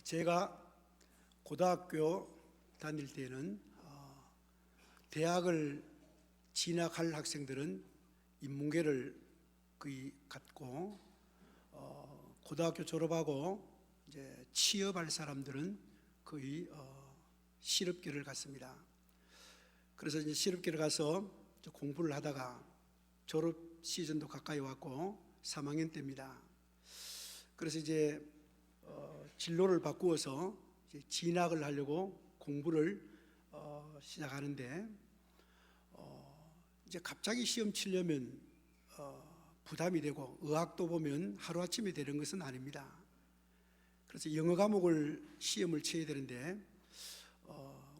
제가 고등학교 다닐 때는 대학을 진학할 학생들은 인문계를 거의 갖고 고등학교 졸업하고 이제 취업할 사람들은 거의 실업계를 갔습니다. 그래서 이제 실업계를 가서 공부를 하다가 졸업 시즌도 가까이 왔고 3학년 때입니다. 그래서 이제 진로를 바꾸어서 이제 진학을 하려고 공부를 시작하는데 이제 갑자기 시험 치려면 부담이 되고 의학도 보면 하루아침에 되는 것은 아닙니다. 그래서 영어 과목을 시험을 쳐야 되는데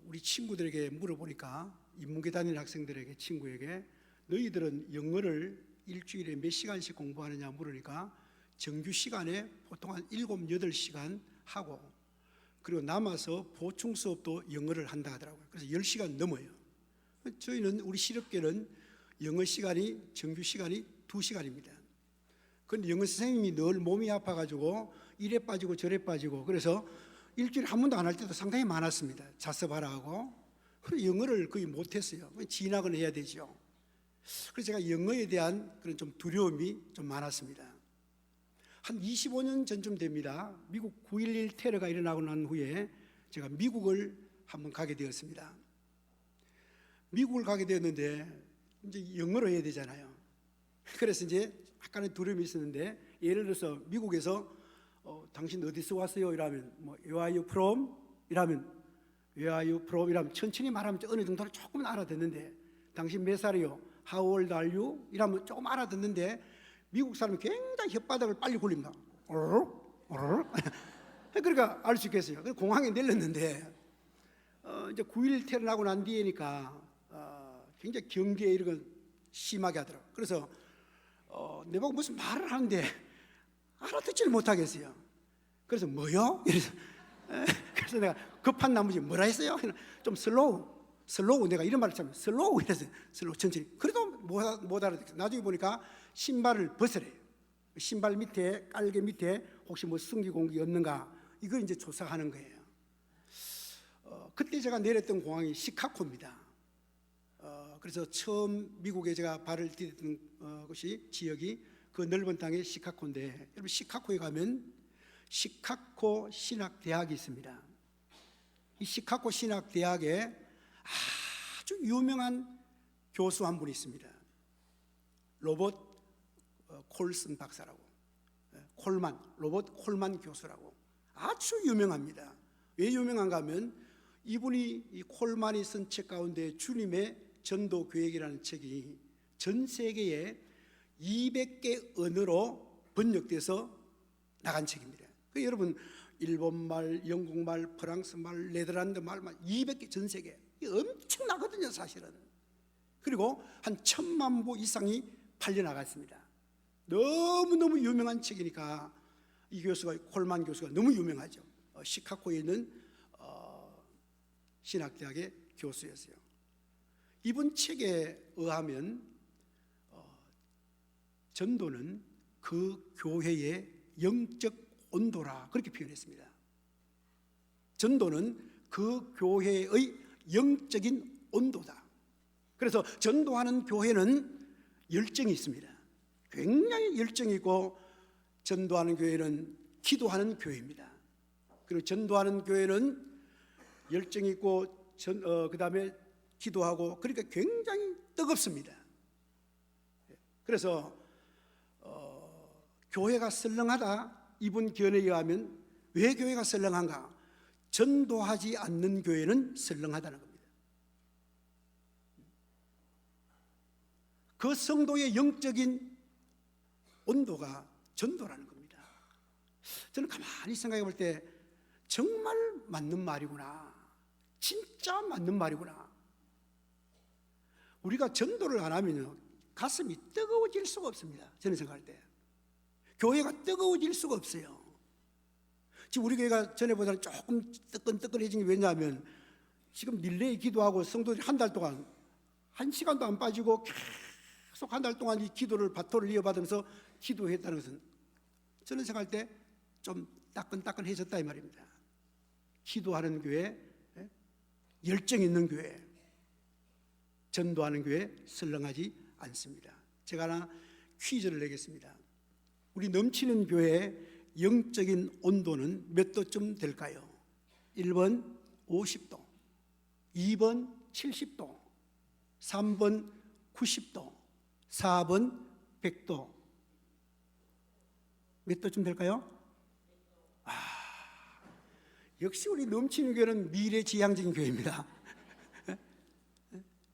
우리 친구들에게 물어보니까 인문계 다니는 학생들에게 친구에게 너희들은 영어를 일주일에 몇 시간씩 공부하느냐 물으니까 정규 시간에 보통 한 7, 8시간 하고 그리고 남아서 보충 수업도 영어를 한다 하더라고요. 그래서 10시간 넘어요. 저희는 우리 실업계는 영어 시간이 정규 시간이 2시간입니다. 그런데 영어 선생님이 늘 몸이 아파가지고 이래 빠지고 저래 빠지고 그래서 일주일에 한 번도 안 할 때도 상당히 많았습니다. 자습하라 하고. 그래서 영어를 거의 못했어요. 진학은 해야 되죠. 그래서 제가 영어에 대한 그런 좀 두려움이 좀 많았습니다. 한 25년 전쯤 됩니다. 미국 9.11 테러가 일어나고 난 후에 제가 미국을 한번 가게 되었습니다. 미국을 가게 되었는데 이제 영어로 해야 되잖아요. 그래서 이제 약간의 두려움이 있었는데 예를 들어서 미국에서 당신 어디서 왔어요? 이러면 Where are you from? 이러면 Where are you from? 이러면 천천히 말하면 어느 정도는 조금 알아듣는데 당신 몇 살이요? How old are you? 이러면 조금 알아듣는데 미국 사람이 굉장히 혓바닥을 빨리 굴립니다. 그러니까 알 수 있겠어요. 공항에 내렸는데 이제 9.11 테러 나고 난 뒤에니까 굉장히 경계에 이런 건 심하게 하더라고요. 그래서 내보고 무슨 말을 하는데 알아듣지를 못하겠어요. 그래서 뭐요? 그래서 내가 급한 나머지 뭐라 했어요? 좀 슬로우 내가 이런 말을 하면 슬로우 이랬어요. 슬로우 천천히. 그래도 못 알아듣겠어요. 나중에 보니까 신발을 벗으래요. 신발 밑에 깔개 밑에 혹시 뭐 승기 공기 없는가 이걸 이제 조사하는 거예요. 그때 제가 내렸던 공항이 시카고입니다. 그래서 처음 미국에 제가 발을 디뎠던 곳이 지역이 그 넓은 땅의 시카고인데 여러분 시카고에 가면 시카고 신학대학이 있습니다. 이 시카고 신학대학에 아주 유명한 교수 한 분이 있습니다. 로버트 콜슨 박사라고 로버트 콜만 교수라고 아주 유명합니다. 왜 유명한가 하면 이분이 이 콜만이 쓴 책 가운데 주님의 전도 계획이라는 책이 전 세계에 200개 언어로 번역돼서 나간 책입니다. 여러분 일본말, 영국말, 프랑스말, 네덜란드말 200개 전 세계 엄청나거든요 사실은. 그리고 한 1,000만 부 이상이 팔려나갔습니다. 너무너무 유명한 책이니까 이 교수가 콜만 교수가 너무 유명하죠. 시카고에 있는 신학대학의 교수였어요. 이번 책에 의하면 전도는 그 교회의 영적 온도라 그렇게 표현했습니다. 전도는 그 교회의 영적인 온도다. 그래서 전도하는 교회는 열정이 있습니다. 굉장히 열정이 있고 전도하는 교회는 기도하는 교회입니다. 그리고 전도하는 교회는 열정이 있고 그 다음에 기도하고 그러니까 굉장히 뜨겁습니다. 그래서 교회가 썰렁하다 이분 견해에 의하면 왜 교회가 썰렁한가? 전도하지 않는 교회는 썰렁하다는 겁니다. 그 성도의 영적인 온도가 전도라는 겁니다. 저는 가만히 생각해 볼 때 정말 맞는 말이구나. 진짜 맞는 말이구나. 우리가 전도를 안 하면 가슴이 뜨거워질 수가 없습니다. 저는 생각할 때 교회가 뜨거워질 수가 없어요. 지금 우리 교회가 전에보다는 조금 뜨끈뜨끈해진 게 왜냐하면 지금 릴레이 기도하고 성도들이 한 달 동안 1시간도 안 빠지고 계속 한 달 동안 이 기도를 바토를 이어받으면서 기도했다는 것은 저는 생각할 때 좀 따끈따끈해졌다 이 말입니다. 기도하는 교회, 열정 있는 교회, 전도하는 교회 설렁하지 않습니다. 제가 하나 퀴즈를 내겠습니다. 우리 넘치는 교회의 영적인 온도는 몇 도쯤 될까요? 1번 50도, 2번 70도, 3번 90도, 4번 100도. 몇 도쯤 될까요? 역시 우리 넘치는 교회는 미래지향적인 교회입니다.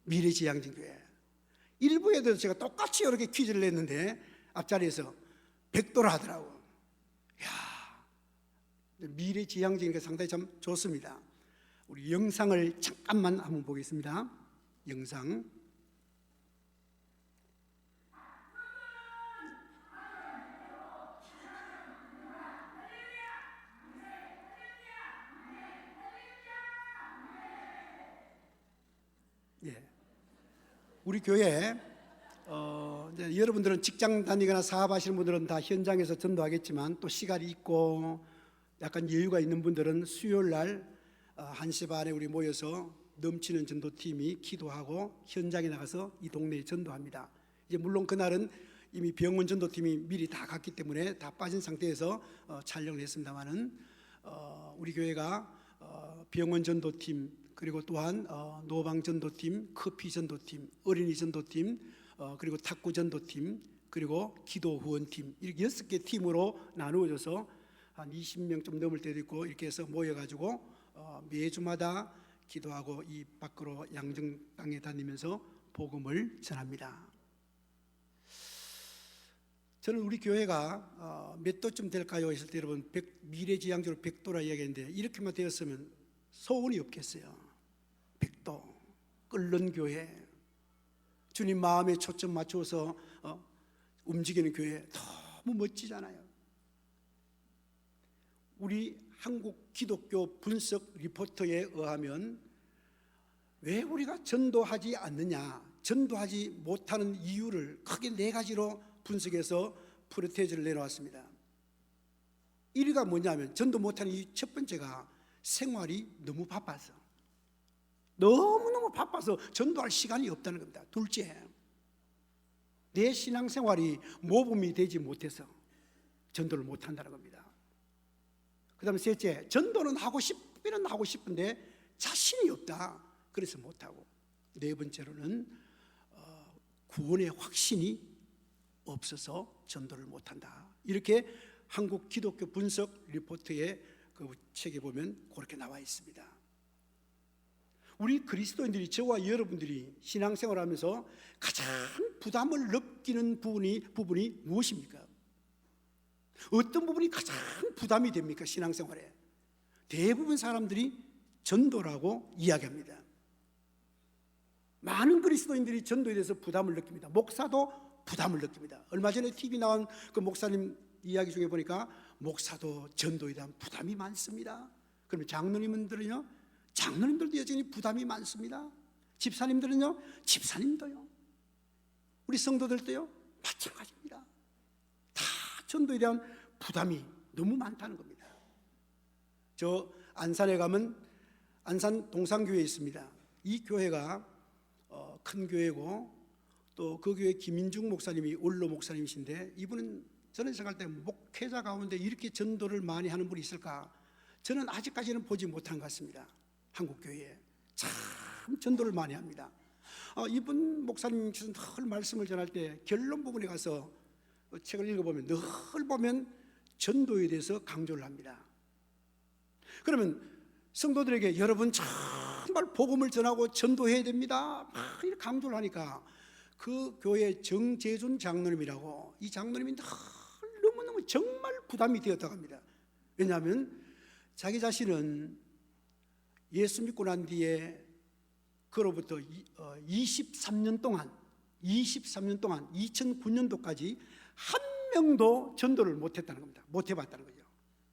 미래지향적인 교회. 일부에도 제가 똑같이 이렇게 퀴즈를 냈는데 앞자리에서 100도라 하더라고. 이야, 미래지향적인 게 상당히 참 좋습니다. 우리 영상을 잠깐만 한번 보겠습니다. 영상. 예. 우리 교회 이제 여러분들은 직장 다니거나 사업하시는 분들은 다 현장에서 전도하겠지만 또 시간이 있고 약간 여유가 있는 분들은 수요일 날 1시 반에 우리 모여서 넘치는 전도팀이 기도하고 현장에 나가서 이 동네에 전도합니다. 이제 물론 그날은 이미 병원 전도팀이 미리 다 갔기 때문에 다 빠진 상태에서 촬영을 했습니다만은 우리 교회가 병원 전도팀, 그리고 또한 노방 전도팀, 커피 전도팀, 어린이 전도팀, 그리고 탁구 전도팀, 그리고 기도 후원팀, 이렇게 6개 팀으로 나누어져서 한 20명 좀 넘을 때도 있고 이렇게 해서 모여가지고 매주마다 기도하고 이 밖으로 양정 땅에 다니면서 복음을 전합니다. 저는 우리 교회가 몇 도쯤 될까요? 했을 때 여러분 미래지향적으로 100도라 이야기했는데 이렇게만 되었으면 소원이 없겠어요. 100도 끓는 교회, 주님 마음에 초점 맞추어서 움직이는 교회 너무 멋지잖아요. 우리 한국 기독교 분석 리포터에 의하면 왜 우리가 전도하지 않느냐, 전도하지 못하는 이유를 크게 4가지로 분석해서 프로테이지를 내놓았습니다. 1위가 뭐냐면 전도 못하는 이유 첫 번째가 생활이 너무 바빠서, 너무너무 바빠서 전도할 시간이 없다는 겁니다. 둘째, 내 신앙생활이 모범이 되지 못해서 전도를 못한다는 겁니다. 그 다음에 셋째, 전도는 하고 싶은데 자신이 없다, 그래서 못하고. 네 번째로는 구원의 확신이 없어서 전도를 못한다. 이렇게 한국 기독교 분석 리포트의 그 책에 보면 그렇게 나와 있습니다. 우리 그리스도인들이, 저와 여러분들이 신앙생활하면서 가장 부담을 느끼는 부분이 무엇입니까? 어떤 부분이 가장 부담이 됩니까? 신앙생활에 대부분 사람들이 전도라고 이야기합니다. 많은 그리스도인들이 전도에 대해서 부담을 느낍니다. 목사도 부담을 느낍니다. 얼마 전에 TV 나온 그 목사님 이야기 중에 보니까 목사도 전도에 대한 부담이 많습니다. 그러면 장로님들은요? 장로님들도 여전히 부담이 많습니다. 집사님들은요? 집사님도요. 우리 성도들도요? 마찬가지입니다. 다 전도에 대한 부담이 너무 많다는 겁니다. 저 안산에 가면 안산 동산교회에 있습니다. 이 교회가 큰 교회고 또 그 교회 김인중 목사님이 원로 목사님이신데, 이분은 저는 생각할 때 목회자 가운데 이렇게 전도를 많이 하는 분이 있을까? 저는 아직까지는 보지 못한 것 같습니다. 한국 교회에 참 전도를 많이 합니다. 이분 목사님께서는 늘 말씀을 전할 때 결론 부분에 가서 책을 읽어보면 늘 보면 전도에 대해서 강조를 합니다. 그러면 성도들에게 여러분 정말 복음을 전하고 전도해야 됩니다, 막 이렇게 강조를 하니까 그 교회 정재준 장로님이라고, 이 장로님이 너무너무 정말 부담이 되었다고 합니다. 왜냐하면 자기 자신은 예수 믿고 난 뒤에 그로부터 23년 동안 2009년도까지 한 명도 전도를 못했다는 겁니다. 못해봤다는 거죠.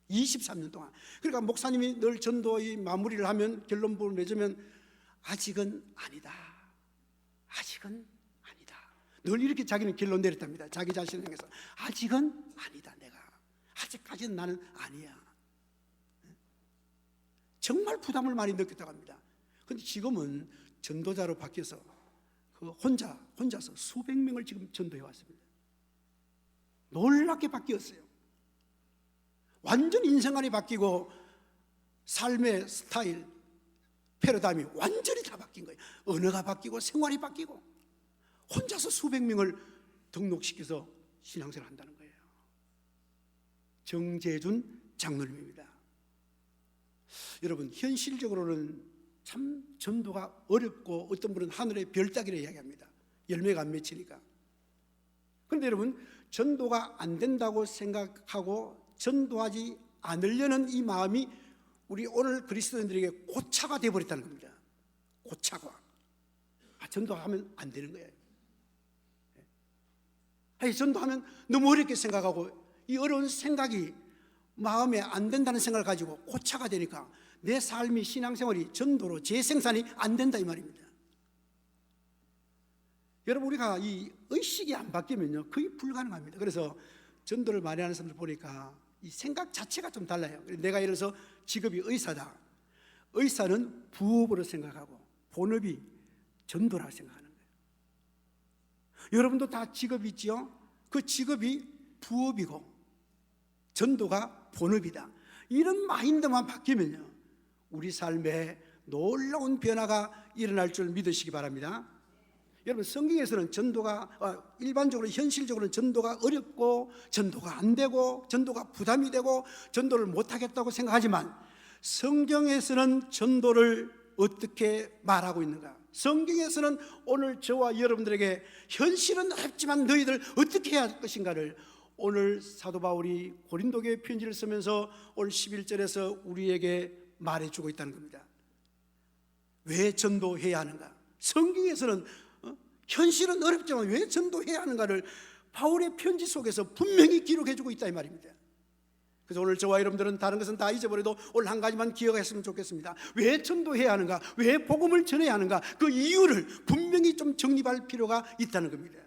23년 동안. 그러니까 목사님이 늘 전도의 마무리를 하면, 결론 부분을 맺으면 아직은 아니다, 아직은 아니다, 늘 이렇게 자기는 결론 내렸답니다. 자기 자신을 향해서 아직은 아니다, 내가 아직까지는 나는 아니야. 정말 부담을 많이 느꼈다고 합니다. 그런데 지금은 전도자로 바뀌어서 혼자서 수백 명을 지금 전도해 왔습니다. 놀랍게 바뀌었어요. 완전 인생관이 바뀌고 삶의 스타일, 패러다임이 완전히 다 바뀐 거예요. 언어가 바뀌고 생활이 바뀌고 혼자서 수백 명을 등록시켜서 신앙생활을 한다는 거예요. 정재준 장로님입니다. 여러분, 현실적으로는 참 전도가 어렵고 어떤 분은 하늘의 별 따기를 이야기합니다. 열매가 안 맺히니까. 그런데 여러분, 전도가 안 된다고 생각하고 전도하지 않으려는 이 마음이 우리 오늘 그리스도인들에게 고차가 되어버렸다는 겁니다. 고차가. 전도하면 안 되는 거예요. 전도하면 너무 어렵게 생각하고 이 어려운 생각이 마음에 안 된다는 생각을 가지고 고차가 되니까 내 삶이, 신앙생활이 전도로 재생산이 안 된다 이 말입니다. 여러분, 우리가 이 의식이 안 바뀌면요 거의 불가능합니다. 그래서 전도를 많이 하는 사람들 보니까 이 생각 자체가 좀 달라요. 내가 예를 들어서 직업이 의사다. 의사는 부업으로 생각하고 본업이 전도라고 생각하는 거예요. 여러분도 다 직업이 있죠? 그 직업이 부업이고 전도가 본업이다. 이런 마인드만 바뀌면요 우리 삶에 놀라운 변화가 일어날 줄 믿으시기 바랍니다. 여러분, 성경에서는 전도가 일반적으로 현실적으로는 전도가 어렵고 전도가 안 되고 전도가 부담이 되고 전도를 못하겠다고 생각하지만 성경에서는 전도를 어떻게 말하고 있는가? 성경에서는 오늘 저와 여러분들에게 현실은 어렵지만 너희들 어떻게 해야 할 것인가를 오늘 사도 바울이 고린도교회 편지를 쓰면서 오늘 11절에서 우리에게 말해주고 있다는 겁니다. 왜 전도해야 하는가? 성경에서는 현실은 어렵지만 왜 전도해야 하는가를 바울의 편지 속에서 분명히 기록해주고 있다 이 말입니다. 그래서 오늘 저와 여러분들은 다른 것은 다 잊어버려도 오늘 한 가지만 기억했으면 좋겠습니다. 왜 전도해야 하는가? 왜 복음을 전해야 하는가? 그 이유를 분명히 좀 정립할 필요가 있다는 겁니다.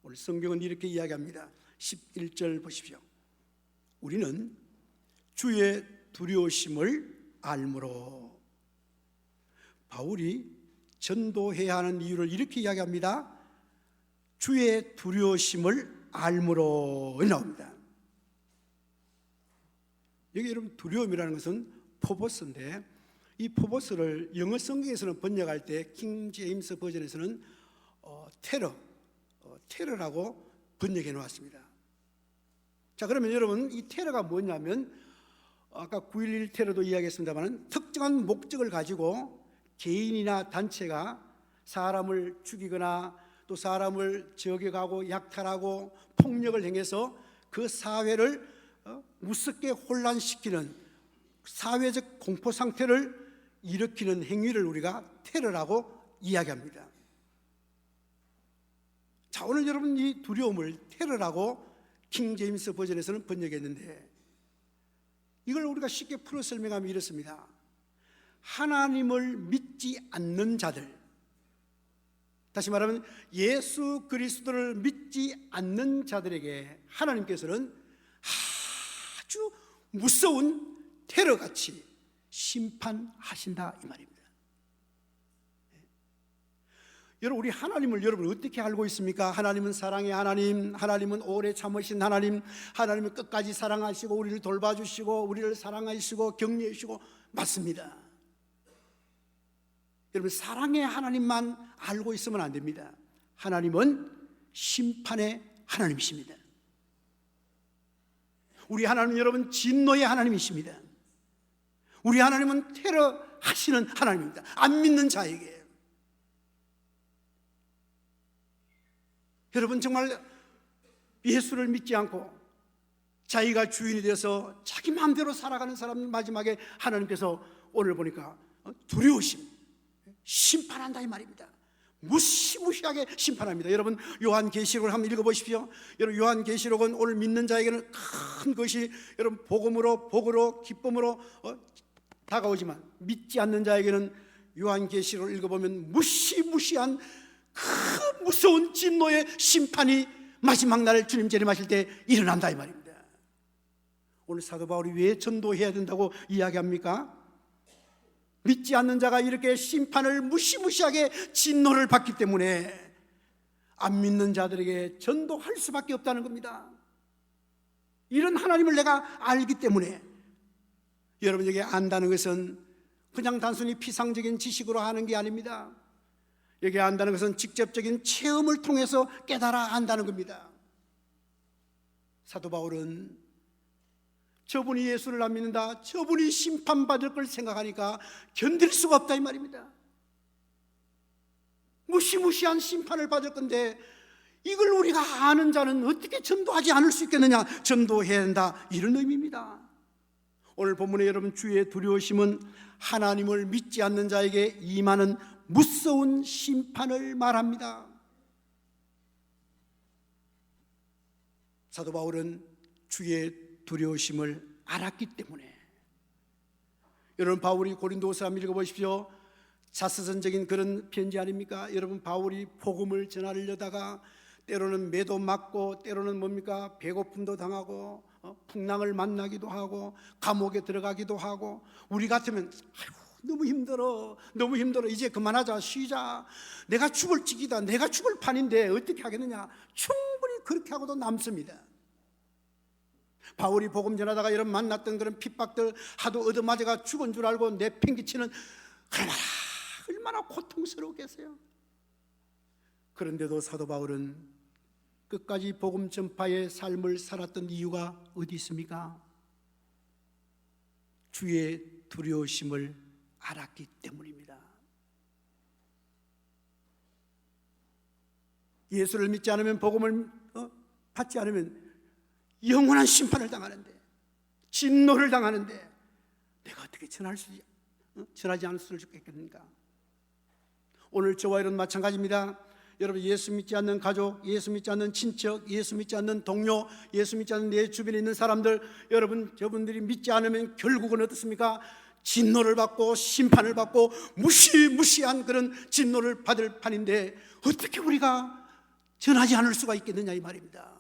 오늘 성경은 이렇게 이야기합니다. 11절 보십시오. 우리는 주의 두려우심을 알므로. 바울이 전도해야 하는 이유를 이렇게 이야기합니다. 주의 두려우심을 알므로 나옵니다. 여기 여러분, 두려움이라는 것은 포버스인데 이 포버스를 영어 성경에서는 번역할 때 킹 제임스 버전에서는 테러라고 번역해 놓았습니다. 자, 그러면 여러분, 이 테러가 뭐냐면 아까 9.11 테러도 이야기했습니다만 특정한 목적을 가지고 개인이나 단체가 사람을 죽이거나 또 사람을 저격하고 약탈하고 폭력을 행해서 그 사회를 무섭게 혼란시키는 사회적 공포 상태를 일으키는 행위를 우리가 테러라고 이야기합니다. 자, 오늘 여러분, 이 두려움을 테러라고 킹 제임스 버전에서는 번역했는데 이걸 우리가 쉽게 풀어 설명하면 이렇습니다. 하나님을 믿지 않는 자들, 다시 말하면 예수 그리스도를 믿지 않는 자들에게 하나님께서는 아주 무서운 테러같이 심판하신다 이 말입니다. 여러분, 우리 하나님을 여러분 어떻게 알고 있습니까? 하나님은 사랑의 하나님, 하나님은 오래 참으신 하나님, 하나님은 끝까지 사랑하시고 우리를 돌봐주시고 우리를 사랑하시고 격려해 주시고 맞습니다. 여러분, 사랑의 하나님만 알고 있으면 안 됩니다. 하나님은 심판의 하나님이십니다. 우리 하나님은 여러분 진노의 하나님이십니다. 우리 하나님은 테러하시는 하나님입니다. 안 믿는 자에게. 여러분, 정말 예수를 믿지 않고 자기가 주인이 되어서 자기 마음대로 살아가는 사람 마지막에 하나님께서 오늘 보니까 두려우심, 심판한다 이 말입니다. 무시무시하게 심판합니다. 여러분, 요한계시록을 한번 읽어보십시오. 여러분, 요한계시록은 오늘 믿는 자에게는 큰 것이 여러분 복으로 기쁨으로 다가오지만 믿지 않는 자에게는 요한계시록을 읽어보면 무시무시한 그 무서운 진노의 심판이 마지막 날 주님 재림하실 때 일어난다 이 말입니다. 오늘 사도 바울이 왜 전도해야 된다고 이야기합니까? 믿지 않는 자가 이렇게 심판을 무시무시하게 진노를 받기 때문에 안 믿는 자들에게 전도할 수밖에 없다는 겁니다. 이런 하나님을 내가 알기 때문에 여러분에게 안다는 것은 그냥 단순히 피상적인 지식으로 하는 게 아닙니다. 여기 안다는 것은 직접적인 체험을 통해서 깨달아 안다는 겁니다. 사도 바울은 저분이 예수를 안 믿는다, 저분이 심판받을 걸 생각하니까 견딜 수가 없다 이 말입니다. 무시무시한 심판을 받을 건데 이걸 우리가 아는 자는 어떻게 전도하지 않을 수 있겠느냐, 전도해야 한다, 이런 의미입니다. 오늘 본문에 여러분 주의 두려우심은 하나님을 믿지 않는 자에게 임하는 무서운 심판을 말합니다. 사도 바울은 주의 두려우심을 알았기 때문에, 여러분 바울이 고린도서 한번 읽어보십시오. 자서전적인 그런 편지 아닙니까? 여러분 바울이 복음을 전하려다가 때로는 매도 맞고 때로는 뭡니까? 배고픔도 당하고 풍랑을 만나기도 하고 감옥에 들어가기도 하고, 우리 같으면 아이고 너무 힘들어 이제 그만하자, 쉬자, 내가 죽을 지기다, 내가 죽을 판인데 어떻게 하겠느냐, 충분히 그렇게 하고도 남습니다. 바울이 복음 전하다가 이런 만났던 그런 핍박들, 하도 얻어맞아가 죽은 줄 알고 내팽개치는 얼마나 고통스러웠겠어요. 그런데도 사도 바울은 끝까지 복음 전파의 삶을 살았던 이유가 어디 있습니까? 주의 두려우심을 알았기 때문입니다. 예수를 믿지 않으면, 복음을 받지 않으면 영원한 심판을 당하는데, 진노를 당하는데 내가 어떻게 전하지 않을 수 있겠습니까? 오늘 저와 여러분 마찬가지입니다. 여러분 예수 믿지 않는 가족, 예수 믿지 않는 친척, 예수 믿지 않는 동료, 예수 믿지 않는 내 주변에 있는 사람들, 여러분 저분들이 믿지 않으면 결국은 어떻습니까? 진노를 받고 심판을 받고 무시무시한 그런 진노를 받을 판인데 어떻게 우리가 전하지 않을 수가 있겠느냐 이 말입니다.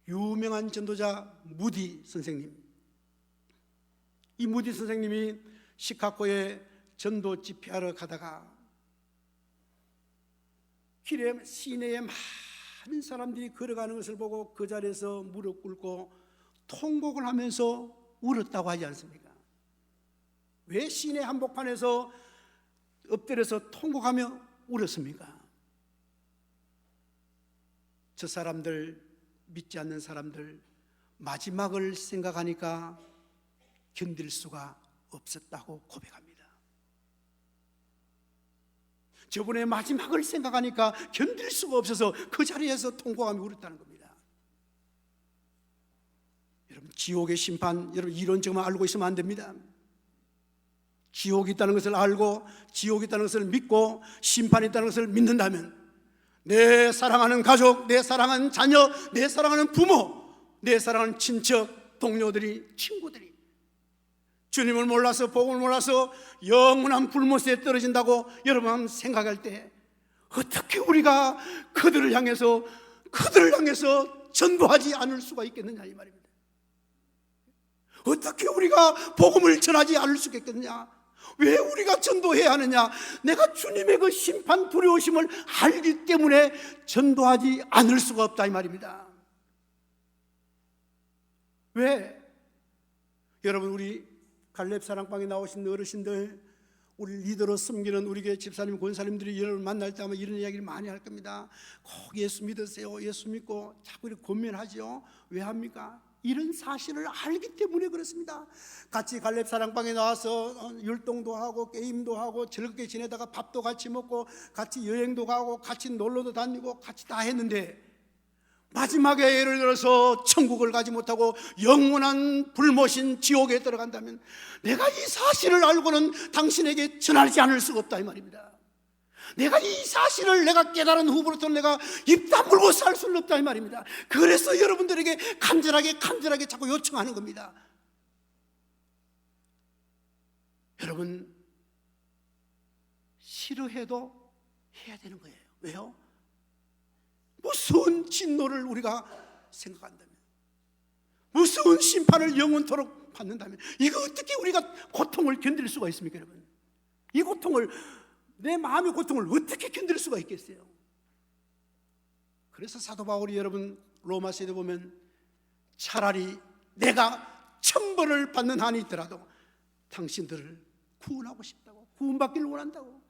유명한 전도자 무디 선생님, 이 무디 선생님이 시카고에 전도 집회하러 가다가 길에 시내에 많은 사람들이 걸어가는 것을 보고 그 자리에서 무릎 꿇고 통곡을 하면서 울었다고 하지 않습니까? 왜 시내 한복판에서 엎드려서 통곡하며 울었습니까? 저 사람들, 믿지 않는 사람들 마지막을 생각하니까 견딜 수가 없었다고 고백합니다. 저분의 마지막을 생각하니까 견딜 수가 없어서 그 자리에서 통곡하며 울었다는 겁니다. 여러분 지옥의 심판, 여러분 이런 점을 알고 있으면 안 됩니다. 지옥이 있다는 것을 알고 지옥이 있다는 것을 믿고 심판이 있다는 것을 믿는다면 내 사랑하는 가족, 내 사랑하는 자녀, 내 사랑하는 부모, 내 사랑하는 친척, 동료들이, 친구들이 주님을 몰라서, 복음을 몰라서 영원한 불못에 떨어진다고 여러분 생각할 때 어떻게 우리가 그들을 향해서 전도하지 않을 수가 있겠느냐 이 말입니다. 어떻게 우리가 복음을 전하지 않을 수 있겠느냐? 왜 우리가 전도해야 하느냐? 내가 주님의 그 심판 두려우심을 알기 때문에 전도하지 않을 수가 없다 이 말입니다. 왜? 여러분 우리 갈렙 사랑방에 나오신 어르신들, 우리 리더로 섬기는 우리 교회 집사님, 권사님들이 여러분 만날 때 아마 이런 이야기를 많이 할 겁니다. 꼭 예수 믿으세요. 예수 믿고 자꾸 이렇게 권면하죠. 왜 합니까? 이런 사실을 알기 때문에 그렇습니다. 같이 갈렙 사랑방에 나와서 율동도 하고 게임도 하고 즐겁게 지내다가 밥도 같이 먹고 같이 여행도 가고 같이 놀러도 다니고 같이 다 했는데 마지막에 예를 들어서 천국을 가지 못하고 영원한 불못인 지옥에 들어간다면 내가 이 사실을 알고는 당신에게 전하지 않을 수가 없다 이 말입니다. 내가 이 사실을 내가 깨달은 후부터 내가 입 다물고 살 수는 없다 이 말입니다. 그래서 여러분들에게 간절하게 자꾸 요청하는 겁니다. 여러분 싫어해도 해야 되는 거예요. 왜요? 무서운 진노를 우리가 생각한다면, 무서운 심판을 영원토록 받는다면 이거 어떻게 우리가 고통을 견딜 수가 있습니까, 여러분? 이 고통을, 내 마음의 고통을 어떻게 견딜 수가 있겠어요? 그래서 사도 바울이 여러분 로마서에 보면 차라리 내가 천벌을 받는 한이 있더라도 당신들을 구원하고 싶다고, 구원받기를 원한다고.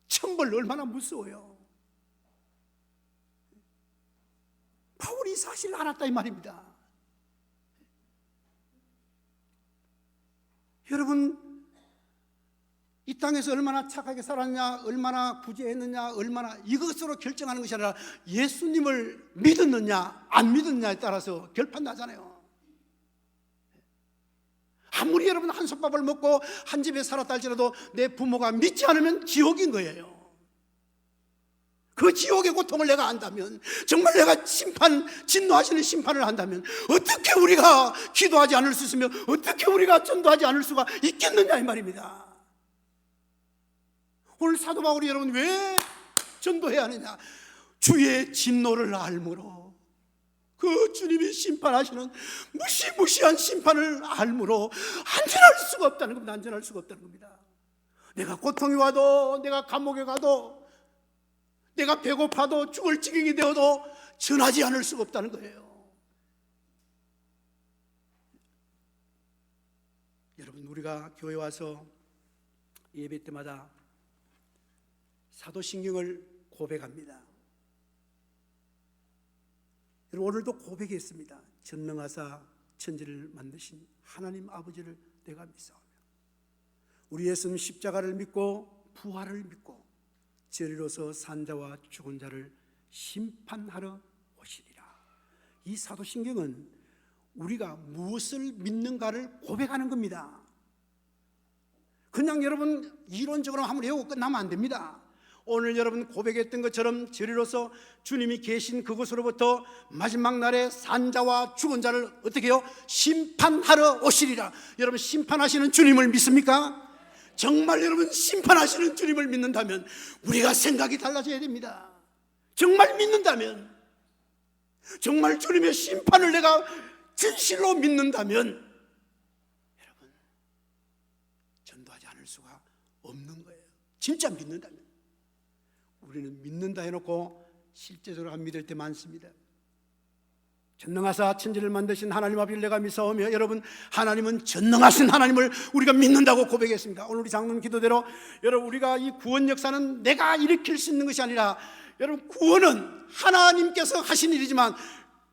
천벌 얼마나 무서워요. 바울이 사실을 알았다 이 말입니다. 여러분, 이 땅에서 얼마나 착하게 살았냐, 얼마나 구제했느냐, 얼마나 이것으로 결정하는 것이 아니라 예수님을 믿었느냐 안 믿었느냐에 따라서 결판나잖아요. 아무리 여러분 한솥밥을 먹고 한 집에 살았다 할지라도 내 부모가 믿지 않으면 지옥인 거예요. 그 지옥의 고통을 내가 안다면, 정말 내가 진노하시는 심판을 한다면 어떻게 우리가 기도하지 않을 수 있으며 어떻게 우리가 전도하지 않을 수가 있겠느냐 이 말입니다. 오늘 사도 바울이 여러분 왜 전도해야 하느냐? 주의 진노를 알므로, 그 주님이 심판하시는 무시무시한 심판을 알므로 안전할 수가 없다는 겁니다. 안전할 수가 없다는 겁니다. 내가 고통이 와도, 내가 감옥에 가도, 내가 배고파도, 죽을 지경이 되어도 전하지 않을 수가 없다는 거예요. 여러분, 우리가 교회 와서 예배 때마다 사도신경을 고백합니다. 여러분, 오늘도 고백했습니다. 전능하사 천지를 만드신 하나님 아버지를 내가 믿사오며 우리 예수님 십자가를 믿고 부활을 믿고 저리로서 산자와 죽은 자를 심판하러 오시리라. 이 사도신경은 우리가 무엇을 믿는가를 고백하는 겁니다. 그냥 여러분 이론적으로 한번 외우고 끝나면 안 됩니다. 오늘 여러분 고백했던 것처럼 저리로서 주님이 계신 그곳으로부터 마지막 날에 산자와 죽은 자를 어떻게 해요? 심판하러 오시리라. 여러분, 심판하시는 주님을 믿습니까? 정말 여러분 심판하시는 주님을 믿는다면 우리가 생각이 달라져야 됩니다. 정말 믿는다면, 정말 주님의 심판을 내가 진실로 믿는다면 여러분 전도하지 않을 수가 없는 거예요. 진짜 믿는다면. 우리는 믿는다 해놓고 실제적으로 안 믿을 때 많습니다. 전능하사 천지를 만드신 하나님 아버지를 내가 믿사오며, 여러분 하나님은 전능하신 하나님을 우리가 믿는다고 고백했습니다. 오늘 우리 장로님 기도대로 여러분 우리가 이 구원 역사는 내가 일으킬 수 있는 것이 아니라 여러분 구원은 하나님께서 하신 일이지만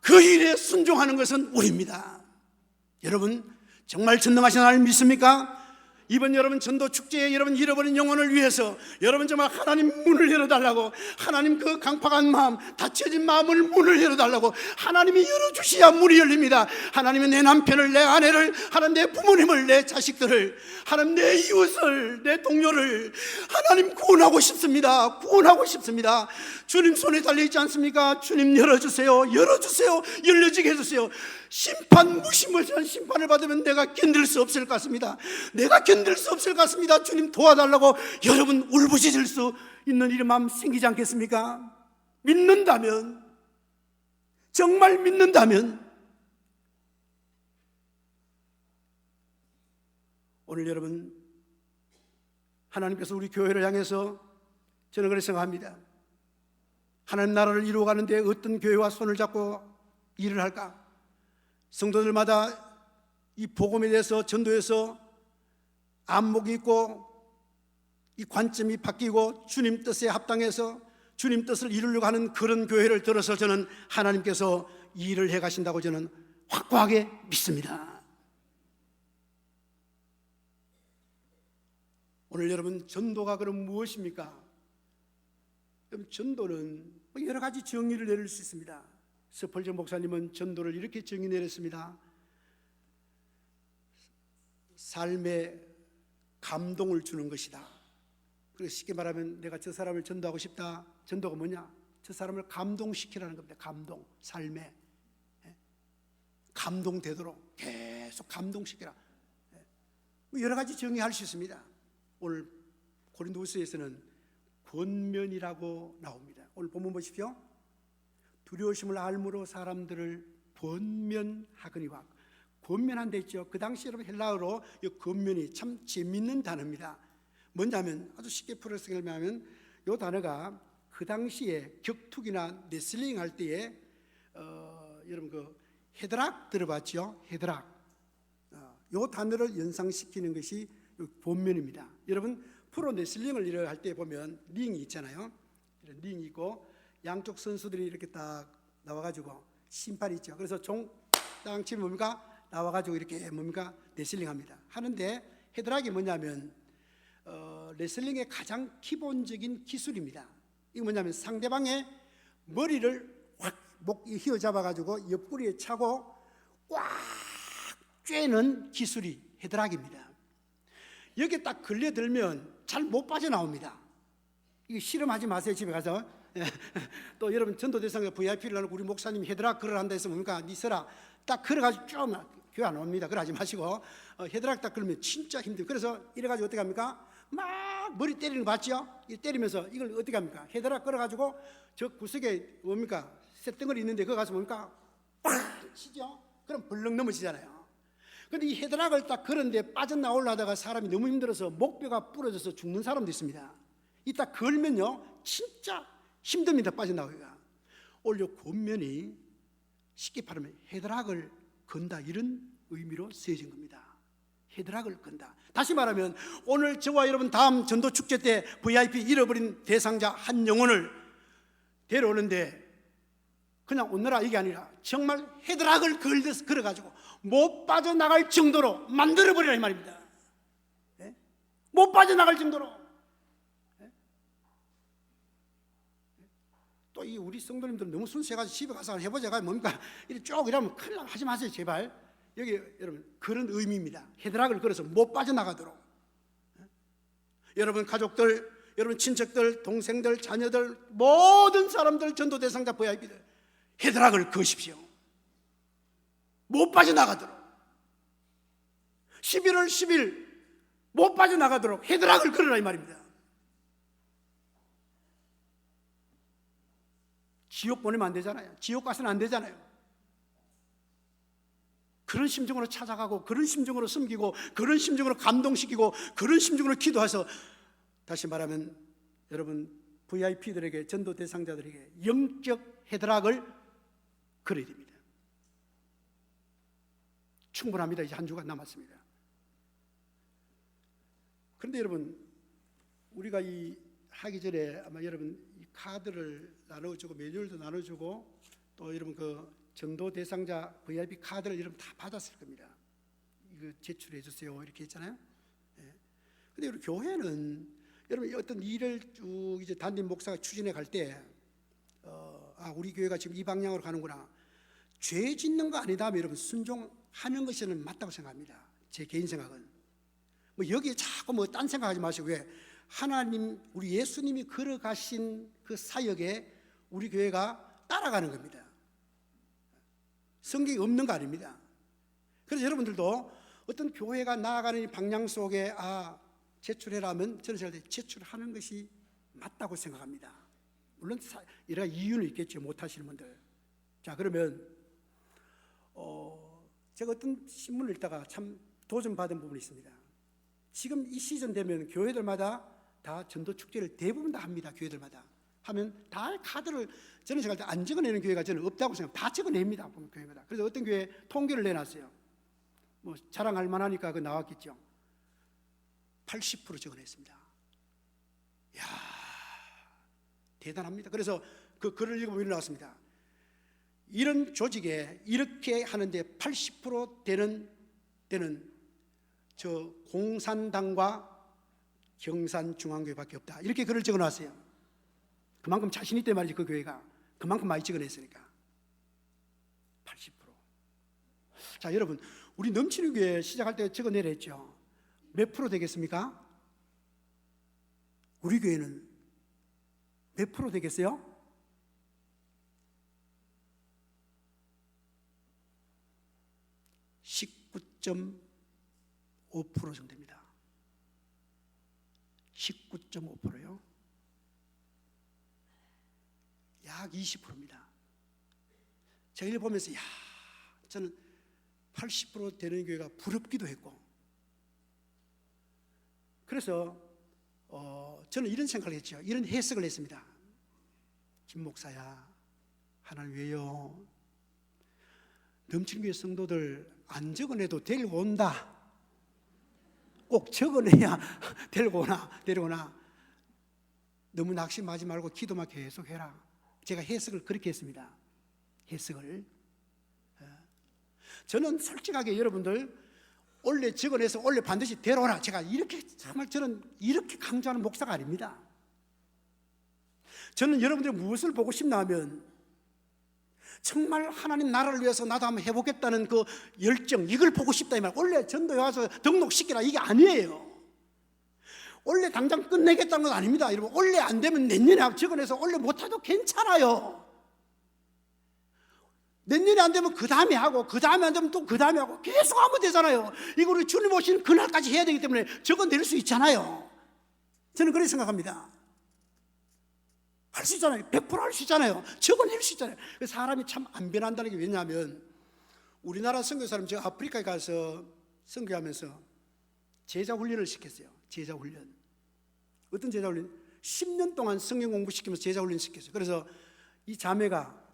그 일에 순종하는 것은 우리입니다. 여러분 정말 전능하신 하나님 믿습니까? 이번 여러분 전도 축제에 여러분 잃어버린 영혼을 위해서 여러분 정말 하나님 문을 열어달라고, 하나님 그 강팍한 마음, 닫혀진 마음을 문을 열어달라고, 하나님이 열어주셔야 문이 열립니다. 하나님은 내 남편을, 내 아내를, 하나님 내 부모님을, 내 자식들을, 하나님 내 이웃을, 내 동료를 하나님 구원하고 싶습니다. 구원하고 싶습니다. 주님 손에 달려있지 않습니까? 주님 열어주세요. 열어주세요. 열려지게 해주세요. 심판, 무시무시한 심판을 받으면 내가 견딜 수 없을 것 같습니다. 내가 견딜 수 없을 것 같습니다. 주님 도와달라고 여러분 울부짖을 수 있는 이런 마음 생기지 않겠습니까? 믿는다면, 정말 믿는다면. 오늘 여러분 하나님께서 우리 교회를 향해서 저는 그렇게 생각합니다. 하나님 나라를 이루어가는데 어떤 교회와 손을 잡고 일을 할까? 성도들마다 이 복음에 대해서, 전도에서 안목이 있고 이 관점이 바뀌고 주님 뜻에 합당해서 주님 뜻을 이루려고 하는 그런 교회를 들어서 저는 하나님께서 이 일을 해가신다고 저는 확고하게 믿습니다. 오늘 여러분 전도가 그럼 무엇입니까? 그럼 전도는 여러 가지 정의를 내릴 수 있습니다. 스펄전 목사님은 전도를 이렇게 정의 내렸습니다. 삶에 감동을 주는 것이다. 그래서 쉽게 말하면 내가 저 사람을 전도하고 싶다. 전도가 뭐냐? 저 사람을 감동시키라는 겁니다. 감동, 삶에 감동되도록 계속 감동시키라. 여러 가지 정의할 수 있습니다. 오늘 고린도후서에서는 권면이라고 나옵니다. 오늘 본문 보십시오. 두려우심을 알므로 사람들을 권면하거니와 권면한 데 있죠. 그 당시 여러분 헬라어로 이 권면이 참 재밌는 단어입니다. 뭐냐면 아주 쉽게 풀어 설명하면 이 단어가 그 당시에 격투기나 레슬링 할 때에 여러분 그 헤드락 들어봤죠? 헤드락. 이 단어를 연상시키는 것이 권면입니다. 여러분 프로 레슬링을 이렇게 할 때 보면 링이 있잖아요. 이런 링이 있고 양쪽 선수들이 이렇게 딱 나와가지고 심판이 있죠. 그래서 종 땅 치면 뭡니까? 나와가지고 이렇게 뭡니까? 레슬링 합니다. 하는데 헤드락이 뭐냐면 레슬링의 가장 기본적인 기술입니다. 이게 뭐냐면 상대방의 머리를 확 휘어잡아가지고 옆구리에 차고 꽉 쬐는 기술이 헤드락입니다. 여기에 딱 걸려들면 잘 못 빠져나옵니다. 이거 실험하지 마세요. 집에 가서. 또 여러분 전도대상자 VIP를 하는 우리 목사님이 헤드락 걸으라 한다 해서 뭡니까? 니 서라 딱 걸어가지고 좀 교회 안 옵니다. 그러지 마시고 헤드락 딱 걸으면 진짜 힘들어요. 그래서 이래가지고 어떻게 합니까? 막 머리 때리는 거 봤죠? 이 때리면서 이걸 어떻게 합니까? 헤드락 걸어가지고 저 구석에 뭡니까? 쇳덩어리 있는데 거기 가서 뭡니까? 빡 치죠? 그럼 벌렁 넘어지잖아요. 근데 이 헤드락을 딱 걸었는데 빠져나오려 하다가 사람이 너무 힘들어서 목뼈가 부러져서 죽는 사람도 있습니다. 이 딱 걸면요 진짜 힘듭니다. 빠져나오기가. 오히려 권면이 쉽게 말하면 헤드락을 건다 이런 의미로 쓰여진 겁니다. 헤드락을 건다. 다시 말하면 오늘 저와 여러분 다음 전도 축제 때 VIP 잃어버린 대상자 한 영혼을 데려오는데 그냥 오느라 이게 아니라 정말 헤드락을 걸어가지고 못 빠져나갈 정도로 만들어버리라 이 말입니다. 네? 못 빠져나갈 정도로. 네? 또 이 우리 성도님들 너무 순수해가지고 집에 가서 해보자가 뭡니까? 이렇게 쭉 이러면 큰일 나면 하지 마세요 제발. 여기 여러분 그런 의미입니다. 헤드락을 걸어서 못 빠져나가도록. 네? 여러분 가족들, 여러분 친척들, 동생들, 자녀들 모든 사람들 전도 대상자 VIP들 헤드락을 거십시오. 못 빠져나가도록. 11월 10일 못 빠져나가도록 헤드락을 걸으라 이 말입니다. 지옥 보내면 안 되잖아요. 지옥 가서는 안 되잖아요. 그런 심정으로 찾아가고 그런 심정으로 섬기고 그런 심정으로 감동시키고 그런 심정으로 기도해서 다시 말하면 여러분 VIP들에게 전도 대상자들에게 영적 헤드락을 걸어야 됩니다. 충분합니다. 이제 한 주가 남았습니다. 그런데 여러분 우리가 이 하기 전에 아마 여러분 이 카드를 나눠주고 매뉴얼도 나눠주고 또 여러분 그 전도 대상자 VIP 카드를 여러분 다 받았을 겁니다. 이거 제출해 주세요 이렇게 했잖아요. 그런데 우리 교회는 여러분 어떤 일을 쭉 이제 담임 목사가 추진해 갈 때 우리 교회가 지금 이 방향으로 가는구나. 죄 짓는 거 아니다 하면 여러분 순종하는 것이 저는 맞다고 생각합니다. 제 개인 생각은. 뭐 여기에 자꾸 뭐 딴 생각하지 마시고 왜 하나님 우리 예수님이 걸어가신 그 사역에 우리 교회가 따라가는 겁니다. 성경이 없는 거 아닙니다. 그래서 여러분들도 어떤 교회가 나아가는 이 방향 속에 제출해라 하면 저는 생각할 때 제출하는 것이 맞다고 생각합니다. 물론 여러 가지 이유는 있겠죠. 못하시는 분들. 자 그러면 제가 어떤 신문을 읽다가 참 도전받은 부분이 있습니다. 지금 이 시즌 되면 교회들마다 다 전도 축제를 대부분 다 합니다. 교회들마다 하면 다 카드를 저는 생각할 때 안 적어내는 교회가 저는 없다고 생각합니다. 다 적어냅니다. 보면 교회마다. 그래서 어떤 교회 통계를 내놨어요. 뭐 자랑할 만하니까 그 나왔겠죠. 80% 적어냈습니다. 이야 대단합니다. 그래서 그 글을 읽어보면 이렇게 나왔습니다. 이런 조직에 이렇게 하는데 80% 되는 저 공산당과 경산중앙교회밖에 없다. 이렇게 글을 적어놨어요. 그만큼 자신 있대 말이지. 그 교회가 그만큼 많이 찍어냈으니까 80%. 자 여러분 우리 넘치는 교회 시작할 때 적어내려 했죠. 몇 프로 되겠습니까? 우리 교회는 몇 프로 되겠어요? 19.5% 정도입니다. 19.5%요. 약 20%입니다. 제가 이걸 보면서 저는 80% 되는 교회가 부럽기도 했고, 그래서 저는 이런 생각을 했죠. 이런 해석을 했습니다. 김 목사야, 하나님 왜요? 넘치는 교회 성도들 안 적어내도 데리고 온다. 꼭 적어내야 데려오나. 너무 낙심하지 말고 기도만 계속 해라. 제가 해석을 그렇게 했습니다. 해석을. 저는 솔직하게 여러분들 원래 적어내서 원래 반드시 데려오라. 제가 이렇게 정말 저는 이렇게 강조하는 목사가 아닙니다. 저는 여러분들이 무엇을 보고 싶나 하면 정말 하나님 나라를 위해서 나도 한번 해보겠다는 그 열정, 이걸 보고 싶다 이 말. 원래 전도에 와서 등록시키라 이게 아니에요. 원래 당장 끝내겠다는 건 아닙니다. 여러분, 원래 안 되면 내년에 적어내서 원래 못해도 괜찮아요. 내년에 안 되면 그 다음에 하고, 그 다음에 안 되면 또 그 다음에 하고, 계속 하면 되잖아요. 이거 우리 주님 오시는 그날까지 해야 되기 때문에 적어낼 수 있잖아요. 저는 그렇게 생각합니다. 할 수 있잖아요. 100% 할 수 있잖아요. 적어낼 수 있잖아요. 사람이 참 안 변한다는 게 왜냐하면 우리나라 선교사람, 제가 아프리카에 가서 선교하면서 제자 훈련을 시켰어요. 제자 훈련. 어떤 제자 훈련? 10년 동안 성경 공부시키면서 제자 훈련 시켰어요. 그래서 이 자매가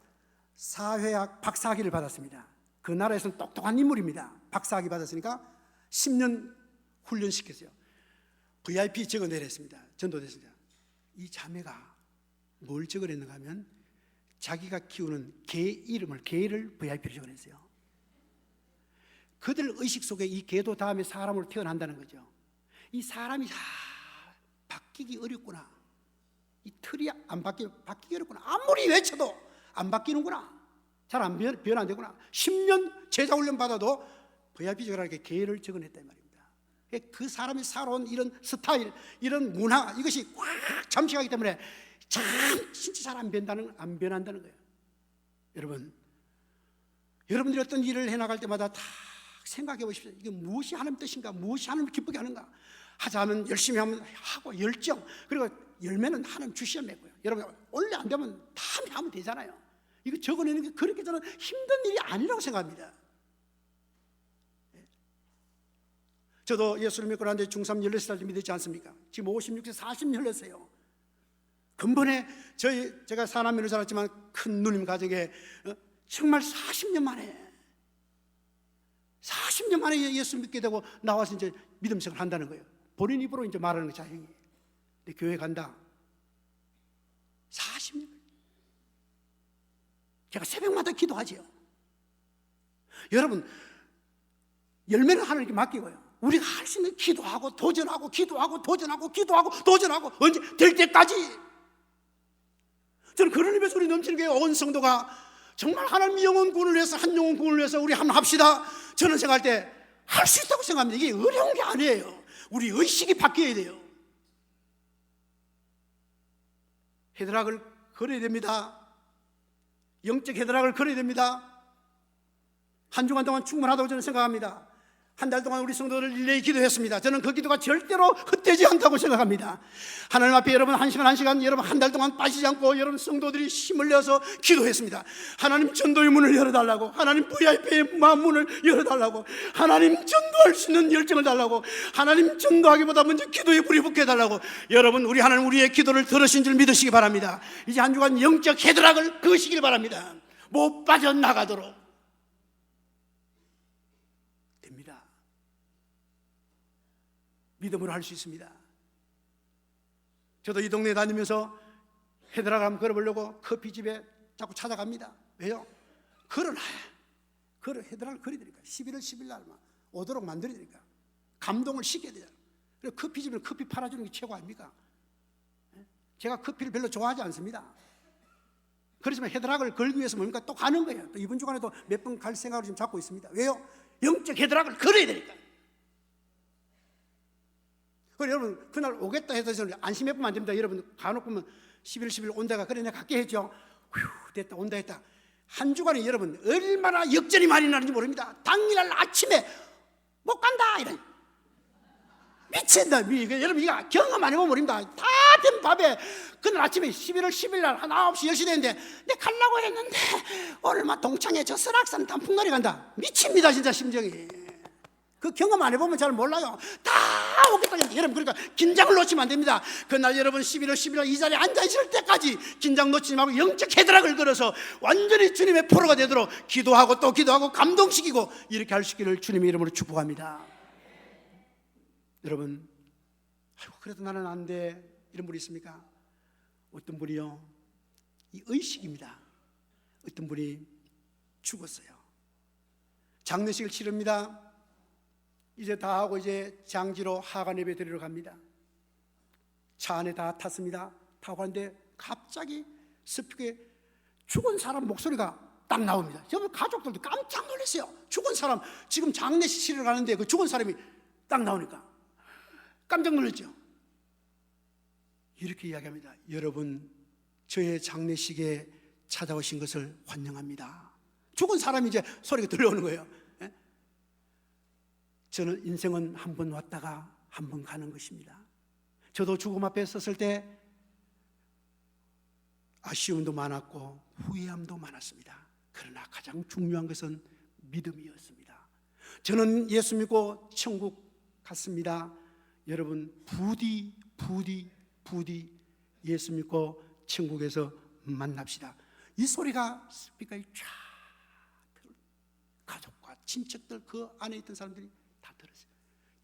사회학 박사학위를 받았습니다. 그 나라에서는 똑똑한 인물입니다. 박사학위 받았으니까 10년 훈련시켰어요. VIP 적어내렸습니다. 전도됐습니다. 이 자매가 뭘 적어냈는가 하면 자기가 키우는 개 이름을, 개를 VIP로 적어냈어요. 그들 의식 속에 이 개도 다음에 사람으로 태어난다는 거죠. 이 사람이 바뀌기 어렵구나. 이 틀이 안 바뀌기 어렵구나. 아무리 외쳐도 안 바뀌는구나. 잘 안 변 안 되구나. 10년 제자 훈련 받아도 VIP 적어라게 개를 적어냈다 이 말입니다. 그 사람이 살아온 이런 스타일, 이런 문화, 이것이 확 잠식하기 때문에 참 진짜 잘 안 변한다는 거예요. 여러분, 여러분들이 어떤 일을 해나갈 때마다 다 생각해 보십시오. 이게 무엇이 하나님 뜻인가? 무엇이 하나님을 기쁘게 하는가? 하자면 열심히 하면 하고 열정, 그리고 열매는 하나님 주시면 맺고요. 여러분, 원래 안 되면 다음에 하면 되잖아요. 이거 적어내는 게 그렇게 저는 힘든 일이 아니라고 생각합니다. 저도 예수를 믿고 난 뒤에 중3 16살 때 믿었지 않습니까? 지금 56세 40년 흘렀어요. 근본에 제가 사남매로 자랐지만 큰 누님 가정에 정말 40년 만에 예수 믿게 되고 나와서 이제 믿음 생활을 한다는 거예요. 본인 입으로 이제 말하는 거 자연히. 근데 교회 간다. 40년. 제가 새벽마다 기도하지요. 여러분, 열매는 하나님께 맡기고요. 우리가 할 수 있는 기도하고 도전하고 언제 될 때까지. 저는 그런 의미에서 우리 넘치는 교회 온 성도가 정말 하나님 영혼 구원을 위해서, 한 영혼 구원을 위해서 우리 한번 합시다. 저는 생각할 때 할 수 있다고 생각합니다. 이게 어려운 게 아니에요. 우리 의식이 바뀌어야 돼요. 헤드락을 걸어야 됩니다. 영적 헤드락을 걸어야 됩니다. 한 주간 동안 충분하다고 저는 생각합니다. 한 달 동안 우리 성도들 릴레이 기도했습니다. 저는 그 기도가 절대로 헛되지 않다고 생각합니다. 하나님 앞에 여러분 한 시간 여러분 한 달 동안 빠지지 않고 여러분 성도들이 힘을 내서 기도했습니다. 하나님 전도의 문을 열어달라고, 하나님 VIP의 문을 열어달라고, 하나님 전도할 수 있는 열정을 달라고, 하나님 전도하기보다 먼저 기도에 불이 붙게 해달라고. 여러분, 우리 하나님 우리의 기도를 들으신 줄 믿으시기 바랍니다. 이제 한 주간 영적 헤드락을 그으시길 바랍니다. 못 빠져나가도록. 믿음으로 할 수 있습니다. 저도 이 동네 다니면서 헤드락 한번 걸어보려고 커피집에 자꾸 찾아갑니다. 왜요? 헤드락을 걸어드릴까? 11월 10일 날만 오도록 만들어드릴까? 감동을 시켜야 되잖아요. 그리고 커피집은 커피 팔아주는 게 최고 아닙니까? 제가 커피를 별로 좋아하지 않습니다. 그렇지만 헤드락을 걸기 위해서 뭡니까? 또 가는 거예요. 또 이번 주간에도 몇 번 갈 생각을 지금 잡고 있습니다. 왜요? 영적 헤드락을 걸어야 되니까. 여러분, 그날 오겠다 해서 저는 안심해보면 안 됩니다. 여러분, 간혹 보면 11월 10일 온다가 그래 내가 갈게 했죠. 휴, 됐다, 온다 했다. 한 주간에 여러분 얼마나 역전이 많이 나는지 모릅니다. 당일날 아침에 못 간다 이런. 미친다. 여러분 이거 경험 안 해보면 모릅니다. 다 된 밤에 그날 아침에 11월 10일 날 한 9시 10시 됐는데 내 가려고 했는데 오늘 막 동창회 저 설악산 단풍놀이 간다. 미칩니다 진짜 심정이. 그 경험 안 해보면 잘 몰라요. 다 오겠다. 여러분 그러니까 긴장을 놓치면 안 됩니다. 그날 여러분 11월 11일 이 자리에 앉아있을 때까지 긴장 놓치지 말고 영적 헤드락을 걸어서 완전히 주님의 포로가 되도록 기도하고 또 기도하고 감동시키고 이렇게 할 수 있기를 주님의 이름으로 축복합니다. 여러분, 아이고 그래도 나는 안 돼, 이런 분이 있습니까? 어떤 분이요, 이 의식입니다. 어떤 분이 죽었어요. 장례식을 치릅니다. 이제 다 하고 이제 장지로 하관 예배 드리러 갑니다. 차 안에 다 탔습니다. 타고 가는데 갑자기 스피커에 죽은 사람 목소리가 딱 나옵니다. 여러분 가족들도 깜짝 놀랐어요. 죽은 사람, 지금 장례식 치러 가는데 그 죽은 사람이 딱 나오니까 깜짝 놀랐죠. 이렇게 이야기합니다. 여러분, 저의 장례식에 찾아오신 것을 환영합니다. 죽은 사람이 이제 소리가 들려오는 거예요. 저는 인생은 한 번 왔다가 한 번 가는 것입니다. 저도 죽음 앞에 섰을 때 아쉬움도 많았고 후회함도 많았습니다. 그러나 가장 중요한 것은 믿음이었습니다. 저는 예수 믿고 천국 갔습니다. 여러분 부디 예수 믿고 천국에서 만납시다. 이 소리가 스피커에 쫙, 가족과 친척들 그 안에 있던 사람들이 다 들었어요.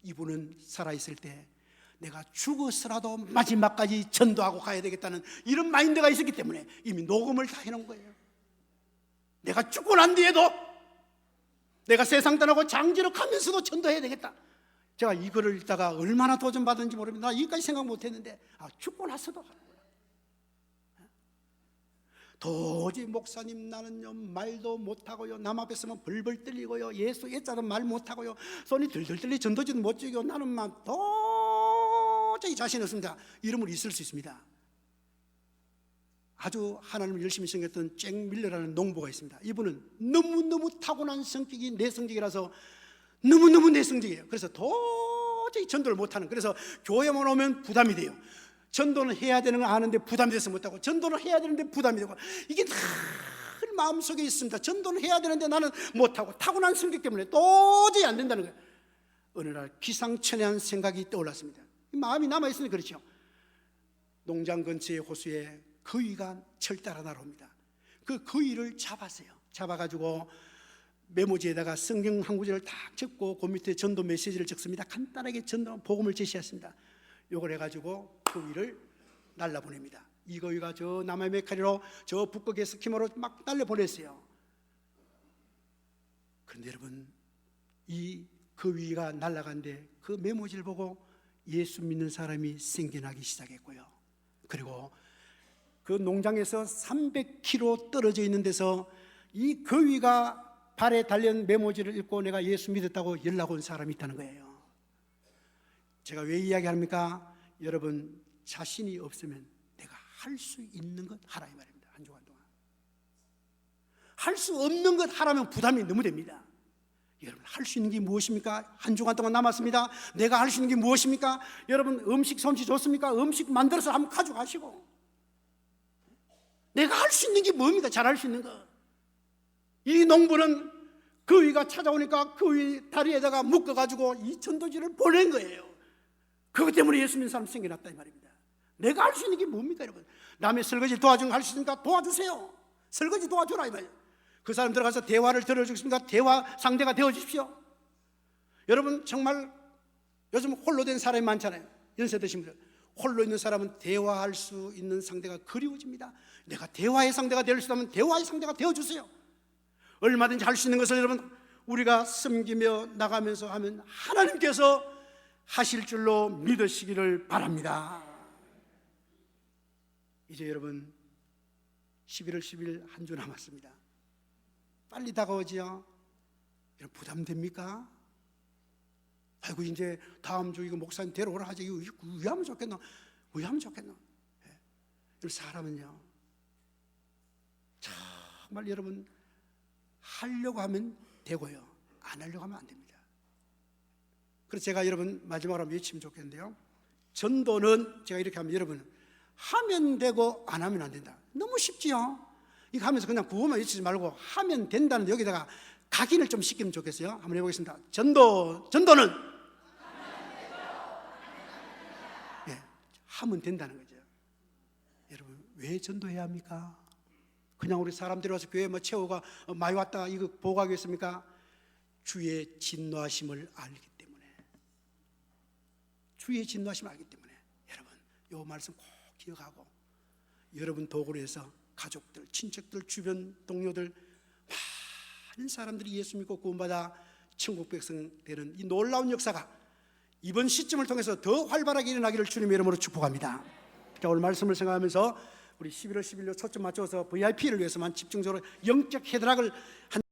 이분은 살아있을 때 내가 죽었으라도 마지막까지 전도하고 가야 되겠다는 이런 마인드가 있었기 때문에 이미 녹음을 다 해놓은 거예요. 내가 죽고 난 뒤에도 내가 세상 떠나고 장지로 가면서도 전도해야 되겠다. 제가 이거를 읽다가 얼마나 도전받은지 모릅니다. 나 이까지 생각 못했는데 죽고 나서도 하는 거야. 도저히 목사님 나는요 말도 못하고요, 남 앞에 서면 벌벌 떨리고요, 예수 예자는 말 못하고요, 손이 들들 떨리 전도지도 못 지고 나는 막 도저히 자신 없습니다. 이런 분이 있을 수 있습니다. 아주 하나님을 열심히 섬겼던 잭 밀러라는 농부가 있습니다. 이분은 너무너무 타고난 성격이 내성적이라서 너무너무 내성적이에요. 그래서 도저히 전도를 못하는, 그래서 교회만 오면 부담이 돼요. 전도는 해야 되는 걸 아는데 부담이 돼서 못하고, 전도는 해야 되는데 부담이 되고, 이게 늘 마음속에 있습니다. 전도는 해야 되는데 나는 못하고, 타고난 성격 때문에 도저히 안 된다는 거예요. 어느 날 기상천외한 생각이 떠올랐습니다. 마음이 남아있으니 그렇죠. 농장 근처의 호수에 거위가 철따라 날아옵니다. 그 거위를 잡았어요. 잡아가지고 메모지에다가 성경 한 구절을 딱 적고 그 밑에 전도 메시지를 적습니다. 간단하게 전도 복음을 제시했습니다. 요걸 해가지고 거위를 날라보냅니다. 이 거위가 저 남해 메카리로 저 북극 에스키모로 막 날려보냈어요. 그런데 여러분, 이 거위가 날아간데 그 메모지를 보고 예수 믿는 사람이 생겨나기 시작했고요. 그리고 그 농장에서 300km 떨어져 있는 데서 이 거위가 발에 달린 메모지를 읽고 내가 예수 믿었다고 연락 온 사람이 있다는 거예요. 제가 왜 이야기합니까? 여러분, 자신이 없으면 내가 할 수 있는 것 하라 이 말입니다. 한 주간 동안 할 수 없는 것 하라면 부담이 너무 됩니다. 여러분, 할 수 있는 게 무엇입니까? 한 주간 동안 남았습니다. 내가 할 수 있는 게 무엇입니까? 여러분, 음식 솜씨 좋습니까? 음식 만들어서 한번 가져가시고. 내가 할 수 있는 게 뭡니까? 잘할 수 있는 거. 이 농부는 거위가 찾아오니까 거위 다리에다가 묶어가지고 이 전도지를 보낸 거예요. 그것 때문에 예수 믿는 사람 생겨났다 이 말입니다. 내가 할 수 있는 게 뭡니까 여러분? 남의 설거지 도와주는 거 할 수 있으니까 도와주세요. 설거지 도와주라 이 말이에요. 그 사람 들어가서 대화를 들어주십니까? 대화 상대가 되어주십시오. 여러분, 정말 요즘 홀로 된 사람이 많잖아요. 연세 드신 분들, 홀로 있는 사람은 대화할 수 있는 상대가 그리워집니다. 내가 대화의 상대가 될 수 있다면 대화의 상대가 되어주세요. 얼마든지 할 수 있는 것을 여러분 우리가 섬기며 나가면서 하면 하나님께서 하실 줄로 믿으시기를 바랍니다. 이제 여러분 11월 10일 한 주 남았습니다. 빨리 다가오지요. 여러분, 부담됩니까? 아이고 이제 다음 주 이거 목사님 데려오라 하지. 이거 왜 하면 좋겠노? 왜 하면 좋겠노? 예. 사람은요 정말 여러분 하려고 하면 되고요, 안 하려고 하면 안 됩니다. 그래서 제가 여러분 마지막으로 한번 외치면 좋겠는데요. 전도는 제가 이렇게 하면 여러분 하면 되고 안 하면 안 된다. 너무 쉽지요. 이거 하면서 그냥 구호만 외치지 말고 하면 된다는 여기다가 각인을 좀 시키면 좋겠어요. 한번 해보겠습니다. 전도는 예, 하면 된다는 거죠. 여러분 왜 전도해야 합니까? 그냥 우리 사람들이 와서 교회 뭐 채우가 많이 왔다 이거 보고 하겠습니까? 주의 진노하심을 알기 때문에, 주의 진노하심을 알기 때문에 여러분 이 말씀 꼭 기억하고 여러분 도구로 해서 가족들, 친척들, 주변 동료들 많은 사람들이 예수 믿고 구원받아 천국 백성 되는 이 놀라운 역사가 이번 시점을 통해서 더 활발하게 일어나기를 주님의 이름으로 축복합니다. 자, 오늘 말씀을 생각하면서 우리 11월 11일 초점 맞춰서 VIP를 위해서만 집중적으로 영적 헤드락을 한